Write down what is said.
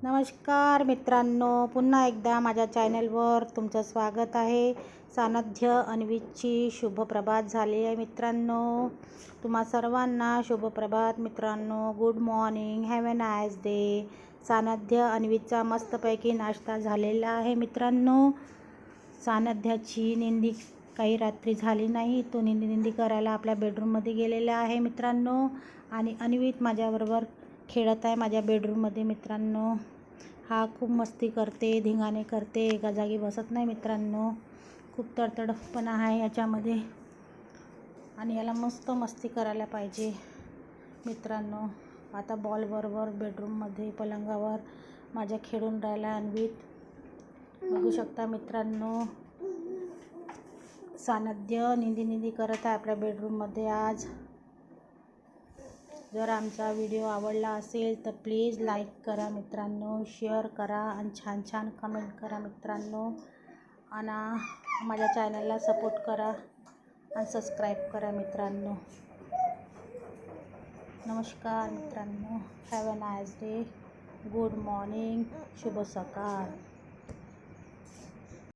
नमस्कार मित्रांनो, पुन्हा एकदा माझ्या चॅनलवर तुमचं स्वागत आहे. सानध्य अन्वीची शुभप्रभात झाली आहे मित्रांनो. तुम्हा सर्वांना शुभप्रभात मित्रांनो. Good morning, have a nice day. सानध्य अन्वीचा मस्तपैकी नाश्ता झालेला आहे मित्रांनो. सानध्याची निंदी काही रात्री झाली नाही. तो निंदी करायला आपल्या बेडरूममध्ये गेलेला आहे मित्रांनो. आणि अन्वीत माझ्याबरोबर खेळत आहे माझ्या बेडरूममध्ये मित्रांनो. हा खूप मस्ती करते, धिंगाणे करते, एका जागी बसत नाही मित्रांनो. खूप तडतडपणा आहे याच्यामध्ये आणि याला मस्त मस्ती करायला पाहिजे मित्रांनो. आता बॉलबरोबर बेडरूममध्ये पलंगावर माझ्या खेळून राहिला अन्वीत. बघू शकता मित्रांनो. सानध्य निंदी करत आहे आपल्या बेडरूममध्ये आज. जर आमचा व्हिडिओ आवडला असेल तर प्लीज लाईक करा मित्रांनो, शेअर करा आणि छान कमेंट करा मित्रांनो. आणि माझ्या चॅनलला सपोर्ट करा आणि सबस्क्राईब करा मित्रांनो. नमस्कार मित्रांनो. Have a nice day. Good morning. शुभ सकाळ.